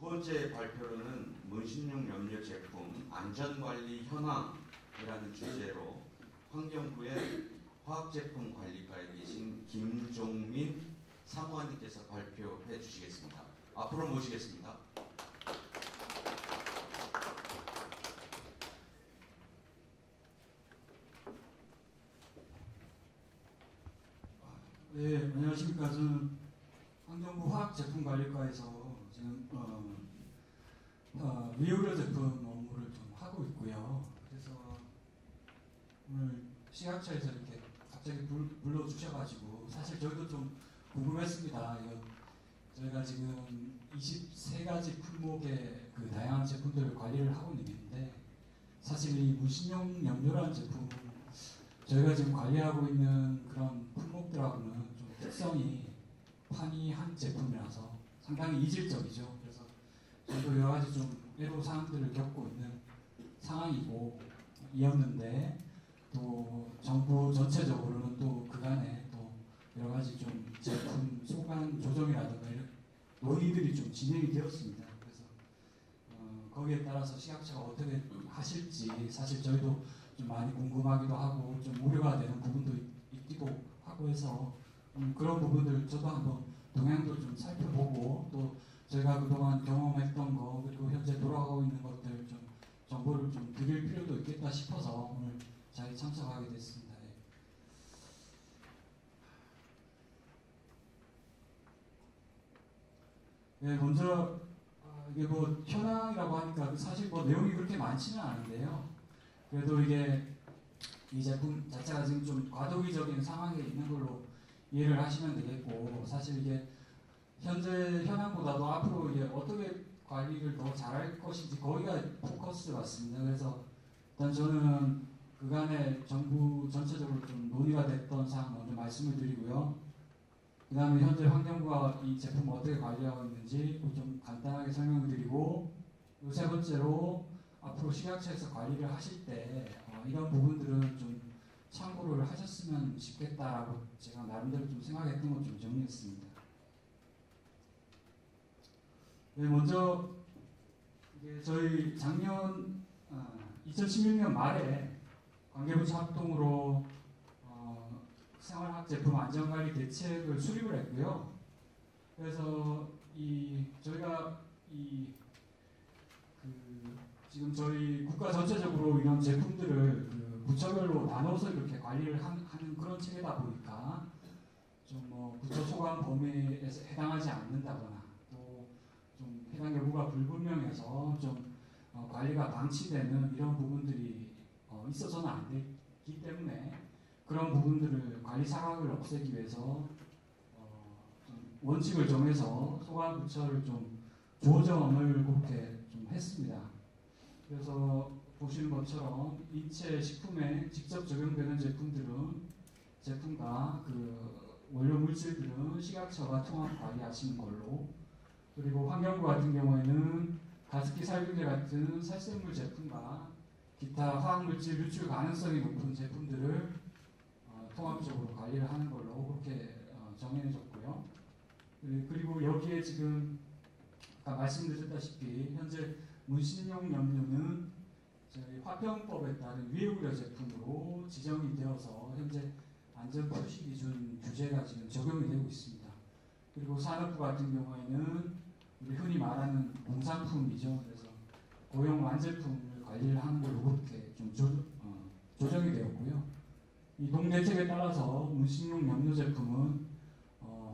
번째 발표로는 문신용 염료 제품 안전관리 현황이라는 주제로 환경부의 화학제품관리과에 계신 김종민 사무관님께서 발표해 주시겠습니다. 앞으로 모시겠습니다. 네, 안녕하십니까. 저는 환경부 화학제품관리과에서 지금 위의료 제품 업무를 좀 하고 있고요. 그래서 오늘 시각처에서 이렇게 갑자기 불러주셔가지고 사실 저희도 좀 궁금했습니다. 저희가 지금 23가지 품목의 그 다양한 제품들을 관리를 하고 있는데, 사실 이 무신용 염료라는 제품은 저희가 지금 관리하고 있는 그런 품목들하고는 좀 특성이 판이한 제품이라서 상당히 이질적이죠. 그래서 저희도 여러 가지 좀 애로사항들을 겪고 있는 상황이었는데, 또 정부 전체적으로는 또 그간에 또 여러 가지 좀 제품 소관 조정이라든가 이런 논의들이 좀 진행이 되었습니다. 그래서 거기에 따라서 시각처가 어떻게 하실지 사실 저희도 좀 많이 궁금하기도 하고 좀 우려가 되는 부분도 있기도 하고 해서 그런 부분들 저도 한번 동향도 좀 살펴보고, 또 저희가 그동안 경험했던 거 그리고 현재 돌아가고 있는 것들 좀 정보를 좀 드릴 필요도 있겠다 싶어서 오늘 자리에 참석하게 됐습니다. 네, 먼저 이게 뭐 현황이라고 하니까 사실 뭐 내용이 그렇게 많지는 않은데요. 그래도 이게 이 제품 자체가 지금 좀 과도기적인 상황에 있는 걸로 이해를 하시면 되겠고, 사실 이게 현재 현황보다도 앞으로 이게 어떻게 관리를 더 잘할 것인지 거기가 포커스 같습니다. 그래서 일단 저는 그간에 정부 전체적으로 좀 논의가 됐던 사항 먼저 말씀을 드리고요. 그 다음에 현재 환경부가 이 제품을 어떻게 관리하고 있는지 좀 간단하게 설명을 드리고, 세 번째로 앞으로 식약처에서 관리를 하실 때 이런 부분들은 좀 참고를 하셨으면 좋겠다라고 제가 나름대로 좀 생각했던 것 좀 정리했습니다. 네, 먼저 이게 저희 작년 2016년 말에 관계부처 합동으로 생활학 제품 안전관리 대책을 수립을 했고요. 그래서 저희가 지금 저희 국가 전체적으로 이런 제품들을 부처별로 나눠서 이렇게 관리를 하는 그런 체계다 보니까 좀 뭐 부처 소관 범위에 해당하지 않는다거나 또 좀 해당 여부가 불분명해서 좀 관리가 방치되는 이런 부분들이 있어서는 안 되기 때문에 그런 부분들을 관리 사각을 없애기 위해서 좀 원칙을 정해서 소관 부처를 좀 조정을 그렇게 좀 했습니다. 그래서 보시는 것처럼 인체 식품에 직접 적용되는 제품과 그 원료 물질들은 식약처가 통합 관리하시는 걸로, 그리고 환경부 같은 경우에는 가습기 살균제 같은 살생물 제품과 기타 화학물질 유출 가능성이 높은 제품들을 통합적으로 관리를 하는 걸로 그렇게 정해졌고요. 그리고 여기에 지금 아까 말씀드렸다시피 현재 문신용 염료는 저희 화평법에 따른 위의료 제품으로 지정이 되어서 현재 안전표시기준 규제가 지금 적용이 되고 있습니다. 그리고 산업부 같은 경우에는 우리 흔히 말하는 공산품이죠. 그래서 고용 완제품을 관리를 하는 걸로 그렇게 좀 조정이 되었고요. 이 동대책에 따라서 문신용 염료 제품은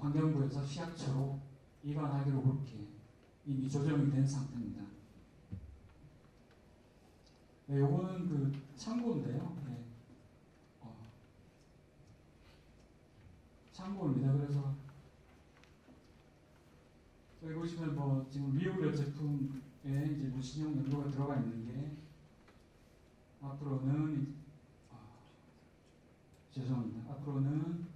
환경부에서 식약처로 이관하기로 그렇게 이미 조정이 된 상태입니다. 네, 요거는 그 참고인데요. 네. 참고입니다. 그래서 여기 보시면 뭐 지금 위의료 제품에 이제 무신용 염료가 들어가 있는 게 앞으로는 죄송합니다. 앞으로는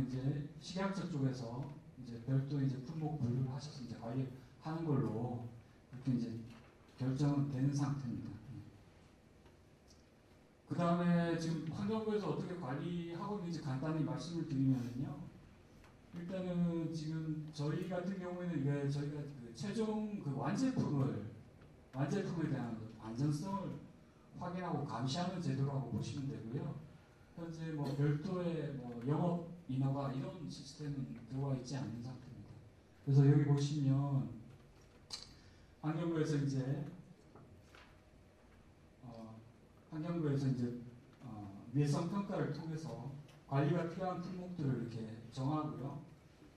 이제 식약처 쪽에서 이제 별도 이제 품목 분류를 하셔서 이제 관리하는 걸로 이렇게 이제 결정은 되는 상태입니다. 그 다음에 지금 환경부에서 어떻게 관리하고 있는지 간단히 말씀을 드리면요. 일단은 지금 저희 같은 경우에는 이게 저희가 그 최종 그 완제품에 대한 그 안전성을 확인하고 감시하는 제도라고 보시면 되고요. 현재 뭐 별도의 뭐 영업 인허가 이런 시스템은 들어와 있지 않는 상태입니다. 그래서 여기 보시면 환경부에서 이제 위해성 평가를 통해서 관리가 필요한 품목들을 이렇게 정하고요.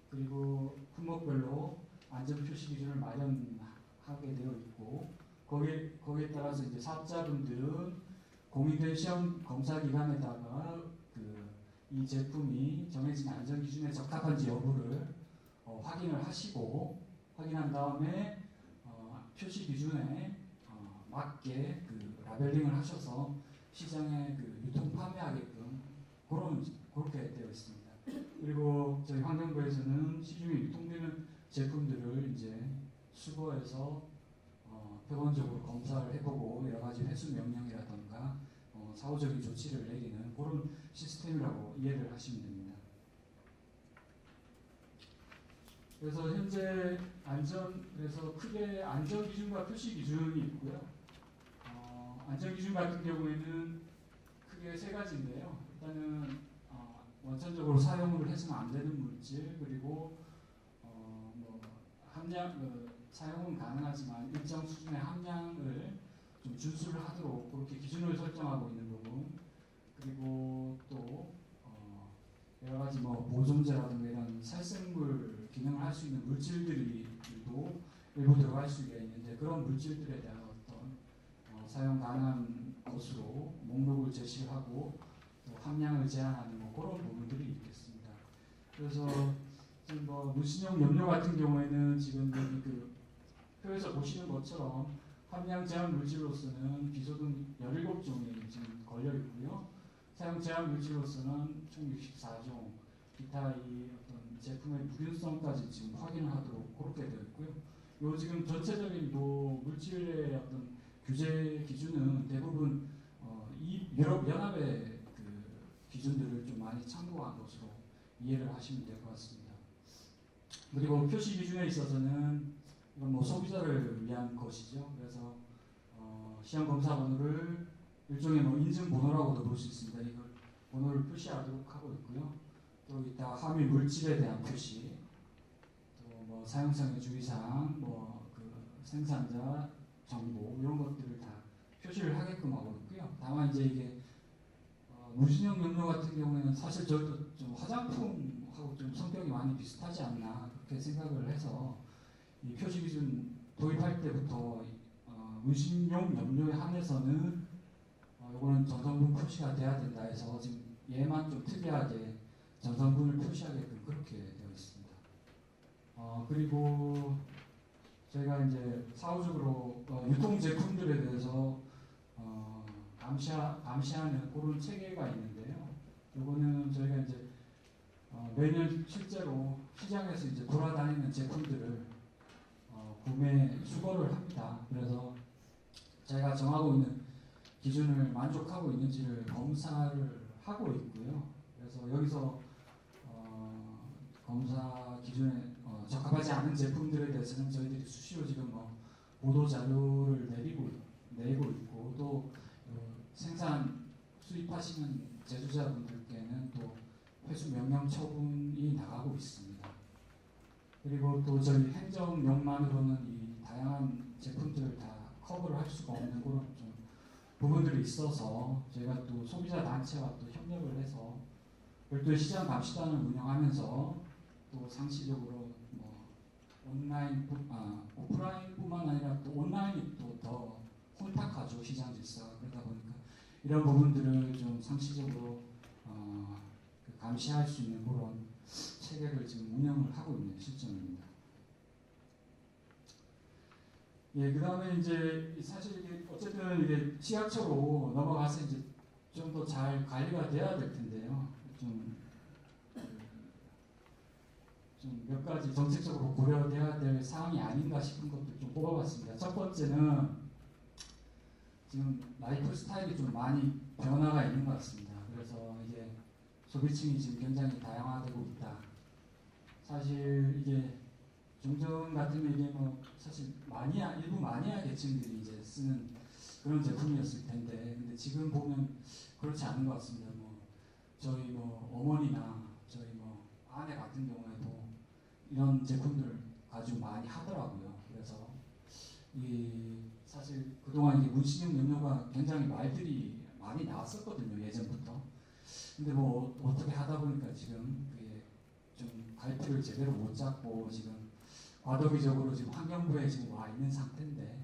그리고 품목별로 안전 표시 기준을 마련하게 되어 있고 거기에 따라서 이제 사업자분들은 공인된 시험 검사 기관에다가 이 제품이 정해진 안전 기준에 적합한지 여부를 확인을 하시고 확인한 다음에 표시 기준에 맞게 그 라벨링을 하셔서 시장에 그 유통 판매하게끔 그렇게 되어 있습니다. 그리고 저희 환경부에서는 시중에 유통되는 제품들을 이제 수거해서 표본적으로 검사를 해보고 여러 가지 회수 명령이라던가 사후적인 조치를 내리는 그런 시스템이라고 이해를 하시면 됩니다. 그래서 현재 그래서 크게 안전 기준과 표시 기준이 있고요. 안전 기준 같은 경우에는 크게 세 가지인데요. 일단은 원천적으로 사용을 해서는 안 되는 물질, 그리고 뭐 사용은 가능하지만 일정 수준의 함량을 좀 준수를 하도록 그렇게 기준을 설정하고 있는 부분, 그리고 또 여러 가지 뭐 보존제라든가 이런 살생물 기능을 할 수 있는 물질들도 일부 들어갈 수가 있는데 그런 물질들에 대한 어떤 사용 가능한 것으로 목록을 제시하고 또 함량을 제한하는 뭐 그런 부분들이 있겠습니다. 그래서 지금 뭐 무신용 염료 같은 경우에는 지금 여기 그 표에서 보시는 것처럼 함량 제한 물질로서는 비소금 17종이 지금 걸려 있고요. 사용 제한 물질로서는 총 64종, 기타 이 어떤 제품의 무균성까지 지금 확인을 하도록 그렇게 되어 있고요. 요 지금 전체적인 요 물질의 어떤 규제 기준은 대부분 이 유럽 연합의 그 기준들을 좀 많이 참고한 것으로 이해를 하시면 될 것 같습니다. 그리고 표시 기준에 있어서는 이건 뭐 소비자를 위한 것이죠. 그래서 시험 검사 번호를 일종의 뭐 인증 번호라고도 볼 수 있습니다. 이걸 번호를 표시하도록 하고 있고요. 또 이따 함유 물질에 대한 표시, 또 뭐 사용성의 주의사항, 뭐 그 생산자 정보 이런 것들을 다 표시를 하게끔 하고 있고요. 다만 이제 이게 무신용 염료 같은 경우에는 사실 저희도 좀 화장품하고 좀 성격이 많이 비슷하지 않나 그렇게 생각을 해서 이 표시 기준 도입할 때부터 무신용 염료에 한해서는 이거는 전성분 표시가 돼야 된다 해서 지금 얘만 좀 특이하게 전성분을 표시하게끔 그렇게 되어 있습니다. 그리고 저희가 이제 사후적으로 유통 제품들에 대해서 감시하는 그런 체계가 있는데요. 이거는 저희가 이제 매년 실제로 시장에서 이제 돌아다니는 제품들을 구매 수거를 합니다. 그래서 저희가 정하고 있는 기준을 만족하고 있는지를 검사를 하고 있고요. 그래서 여기서 검사 기준에 적합하지 않은 제품들에 대해서는 저희들이 수시로 지금 보도 자료를 내고 있고 또 생산 수입하시는 제조자분들께는 또 회수 명령 처분이 나가고 있습니다. 그리고 또 저희 행정력만으로는 이 다양한 제품들을 다 커버를 할 수가 없는 그런 좀 부분들이 있어서 저희가 또 소비자 단체와 또 협력을 해서 별도의 시장 감시단을 운영하면서 또 상시적으로 뭐 오프라인뿐만 아니라 또 온라인이 또 더 혼탁하죠. 시장 질서가. 그러다 보니까 이런 부분들을 좀 상시적으로 감시할 수 있는 그런 체계를 지금 운영을 하고 있는 실정입니다. 예, 그 다음에 이제 사실 이게 어쨌든 이게 지하철로 넘어가서 이제 좀 더 잘 관리가 돼야 될 텐데요. 좀 몇 가지 정책적으로 고려돼야 될 사항이 아닌가 싶은 것들 좀 뽑아봤습니다. 첫 번째는 지금 라이프 스타일이 좀 많이 변화가 있는 것 같습니다. 그래서 이게 소비층이 지금 굉장히 다양화되고 있다. 사실 이게 종전 같으면 이게 뭐 사실 마니아 일부 마니아 계층들이 이제 쓰는 그런 제품이었을 텐데, 근데 지금 보면 그렇지 않은 것 같습니다. 뭐 저희 뭐 어머니나 저희 뭐 아내 같은 경우에도 이런 제품들 가지고 많이 하더라고요. 그래서 이 사실 그동안 이제 문신용 염료가 굉장히 말들이 많이 나왔었거든요, 예전부터. 근데 뭐 어떻게 하다 보니까 지금 그게 좀 갈피를 제대로 못 잡고 지금 과도기적으로 지금 환경부에 지금 와 있는 상태인데,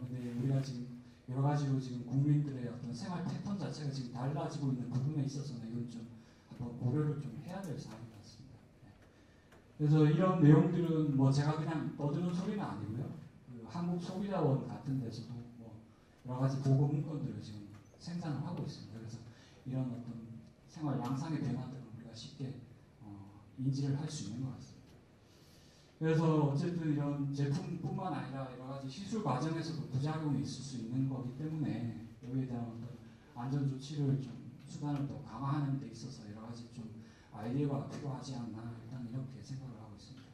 근데 우리가 지금 여러 가지로 지금 국민들의 어떤 생활 패턴 자체가 지금 달라지고 있는 부분에 있어서는 이건 좀 한번 고려를 좀 해야 될 사안인 것 같습니다. 그래서 이런 내용들은 뭐 제가 그냥 떠드는 소리는 아니고요. 그 한국소비자원 같은 데서도 뭐 여러 가지 보고 문건들을 지금 생산을 하고 있습니다. 그래서 이런 어떤 생활 양상의 변화들을 우리가 쉽게 인지를 할 수 있는 것 같습니다. 그래서 어쨌든 이런 제품뿐만 아니라 여러 가지 시술 과정에서도 부작용이 있을 수 있는 거기 때문에 여기에 대한 어떤 안전 조치를 좀 수단을 더 강화하는 데 있어서 여러 가지 좀 아이디어가 필요하지 않나, 일단 이렇게 생각을 하고 있습니다.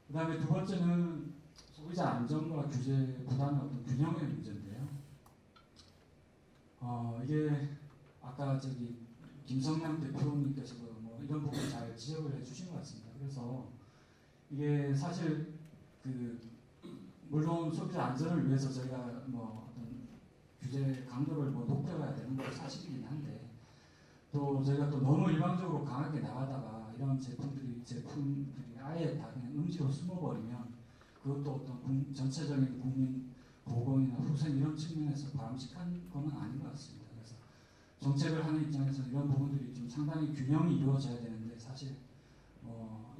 그 다음에 두 번째는 소비자 안전과 규제보다는 어떤 균형의 문제인데요. 이게 아까 저기 김성남 대표님께서도 뭐 이런 부분 잘 지적을 해주신 것 같습니다. 그래서 이게 사실 그 물론 소비자 안전을 위해서 저희가 뭐 어떤 규제 강도를 뭐 높여가야 되는 건 사실이긴 한데, 또 저희가 또 너무 일방적으로 강하게 나가다가 이런 제품들이 아예 다 그냥 음지로 숨어버리면 그것도 어떤 전체적인 국민 보건이나 후생 이런 측면에서 바람직한 거는 아닌 것 같습니다. 그래서 정책을 하는 입장에서 이런 부분들이 좀 상당히 균형이 이루어져야 되는데, 사실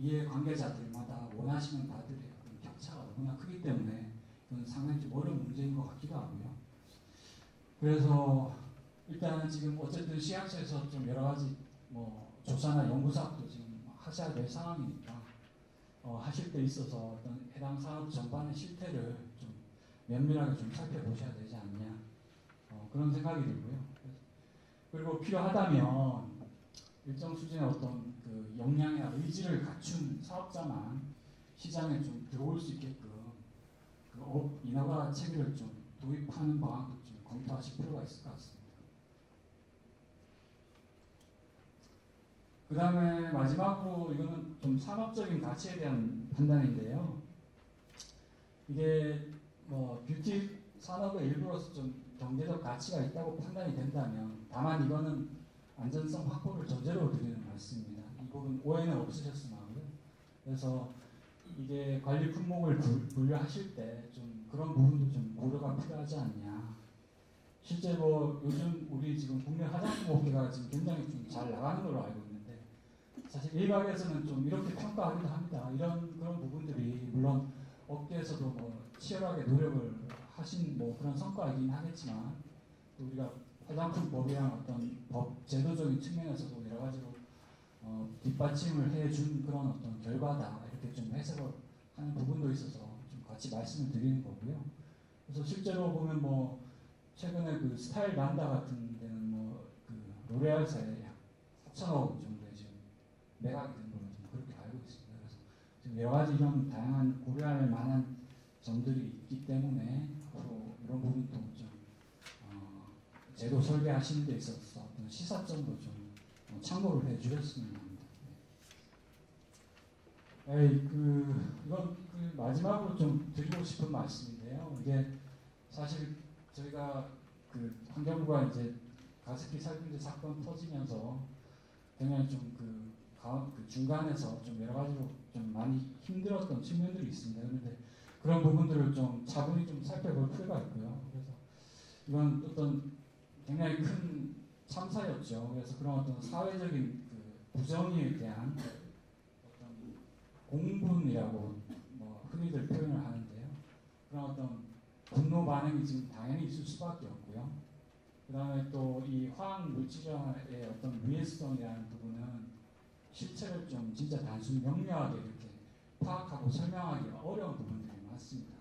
이해 관계자들마다 원하시는 바들의 어떤 격차가 너무나 크기 때문에 그건 상당히 좀 어려운 문제인 것 같기도 하고요. 그래서 일단은 지금 어쨌든 시약처에서 좀 여러 가지 뭐 조사나 연구 사업도 지금 하셔야 될 상황이니까 하실 때 있어서 어떤 해당 산업 전반의 실태를 좀 면밀하게 좀 살펴보셔야 되지 않냐, 그런 생각이 들고요. 그리고 필요하다면 일정 수준의 어떤 그 역량이나 의지를 갖춘 사업자만 시장에 좀 들어올 수 있게끔 그 업 인허가 체계를 좀 도입하는 방안도 좀 검토하실 필요가 있을 것 같습니다. 그 다음에 마지막으로 이거는 좀 산업적인 가치에 대한 판단인데요. 이게 뭐 뷰티 산업의 일부로서 좀 경제적 가치가 있다고 판단이 된다면, 다만 이거는 안전성 확보를 전제로 드리는 말씀입니다. 이 부분 오해는 없으셨으면 하고요. 그래서 이게 관리 품목을 분류하실 때 좀 그런 부분도 좀 고려가 필요하지 않냐. 실제 뭐 요즘 우리 지금 국내 화장품 업계가 지금 굉장히 좀 잘 나가는 걸로 알고 있는데, 사실 일각에서는 좀 이렇게 평가하기도 합니다. 이런 그런 부분들이 물론 업계에서도 뭐 치열하게 노력을 하신 뭐 그런 성과이긴 하겠지만, 또 우리가 화장품법이랑 어떤 법 제도적인 측면에서도 여러 가지로 뒷받침을 해준 그런 어떤 결과다, 이렇게 좀 해석을 하는 부분도 있어서 좀 같이 말씀을 드리는 거고요. 그래서 실제로 보면 뭐 최근에 그 스타일 난다 같은 데는 뭐 그 로레알사에 약 4천억 정도의 지금 매각이 된 걸로 좀 그렇게 알고 있습니다. 그래서 지금 여러 가지 이런 다양한 고려할 만한 점들이 있기 때문에 앞으로 이런 부분도 좀 제도 설계하시는 데 있어서 어떤 시사점도 좀 참고를 해주셨으면 합니다. 이건 그 마지막으로 좀 드리고 싶은 말씀인데요. 이게 사실 저희가 그 환경부가 이제 가습기 살균제 사건 터지면서 굉장히 좀 그 중간에서 좀 여러 가지로 좀 많이 힘들었던 측면들이 있습니다. 그런데 그런 부분들을 좀 차분히 좀 살펴볼 필요가 있고요. 그래서 이건 어떤 굉장히 큰 참사였죠. 그래서 그런 어떤 사회적인 그 부정의에 대한 어떤 공분이라고 뭐 흔히들 표현을 하는데요. 그런 어떤 분노 반응이 지금 당연히 있을 수밖에 없고요. 그 다음에 또 이 화학 물질의 어떤 위해성이라는 부분은 실체를 좀 진짜 단순히 명료하게 이렇게 파악하고 설명하기가 어려운 부분들이 많습니다.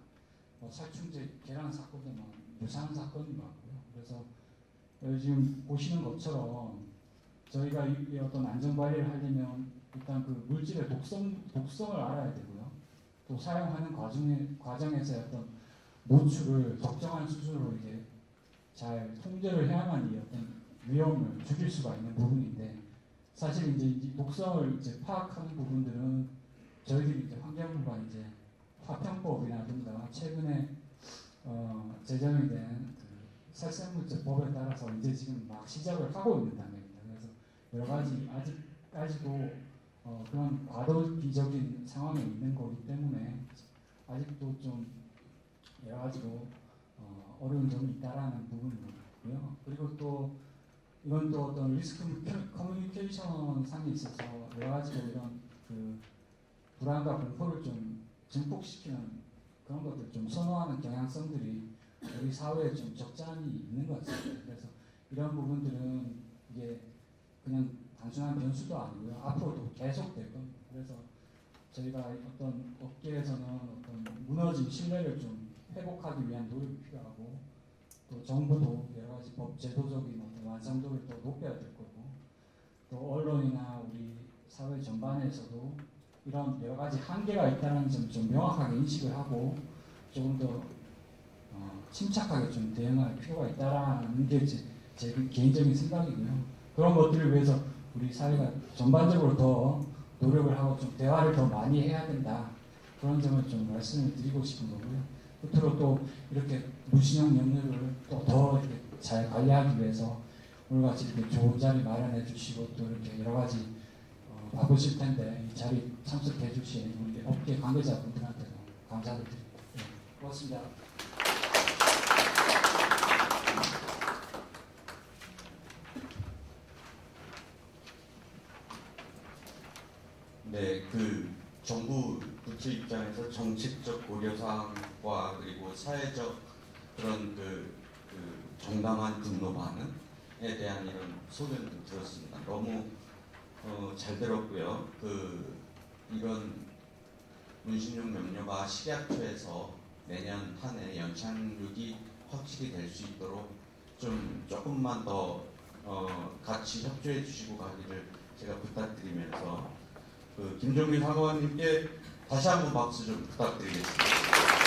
뭐 살충제 계량 사건도 뭐 유사한 사건인 것 같고요. 그래서 지금 보시는 것처럼 저희가 이 어떤 안전 관리를 하려면 일단 그 물질의 독성을 알아야 되고요. 또 사용하는 과정에서 어떤 노출을 적정한 수준으로 이제 잘 통제를 해야만 이 어떤 위험을 줄일 수가 있는 부분인데, 사실 이제 이 독성을 이제 파악하는 부분들은 저희들이 이제 환경부가 이제 화평법이라든가 최근에 제정이 된 그 살생물제법에 따라서 이제 지금 막 시작을 하고 있는 단계입니다. 그래서 여러 가지 아직까지도 그런 과도기적인 상황에 있는 거기 때문에 아직도 좀 여러 가지로 어려운 점이 있다라는 부분이고요. 그리고 또 이건 또 어떤 리스크 커뮤니케이션 상에 있어서 여러 가지로 이런 그 불안과 공포를 좀 증폭시키는 그런 것들 좀 선호하는 경향성들이 우리 사회에 좀 적잖이 있는 것 같습니다. 그래서 이런 부분들은 이게 그냥 단순한 변수도 아니고요. 앞으로도 계속될 겁니다. 그래서 저희가 어떤 업계에서는 어떤 무너진 신뢰를 좀 회복하기 위한 노력이 필요하고, 또 정부도 여러 가지 법 제도적인 어떤 완성도를 더 높여야 될 거고, 또 언론이나 우리 사회 전반에서도 이런 여러 가지 한계가 있다는 점 좀 명확하게 인식을 하고 조금 더 침착하게 좀 대응할 필요가 있다라는 게 제 개인적인 생각이고요. 그런 것들을 위해서 우리 사회가 전반적으로 더 노력을 하고 좀 대화를 더 많이 해야 된다, 그런 점을 좀 말씀을 드리고 싶은 거고요. 끝으로 또 이렇게 무신형 염료를 또 더 이렇게 잘 관리하기 위해서 오늘같이 이렇게 좋은 자리 마련해 주시고 또 이렇게 여러 가지 바쁘실 텐데 이 자리 참석해 주신 우리 업계 관계자분들한테도 감사를 드립니다. 네, 고맙습니다. 네, 그 정부 부처 입장에서 정책적 고려사항과 그리고 사회적 그런 그 정당한 분노 반응에 대한 이런 소견도 들었습니다. 너무 잘 들었고요. 이런 문신용 염료가 식약처에서 내년 한 해 연착륙이 확실히 될 수 있도록 조금만 더 같이 협조해 주시고 가기를 제가 부탁드리면서 김종민 사무관님께 다시 한번 박수 좀 부탁드리겠습니다.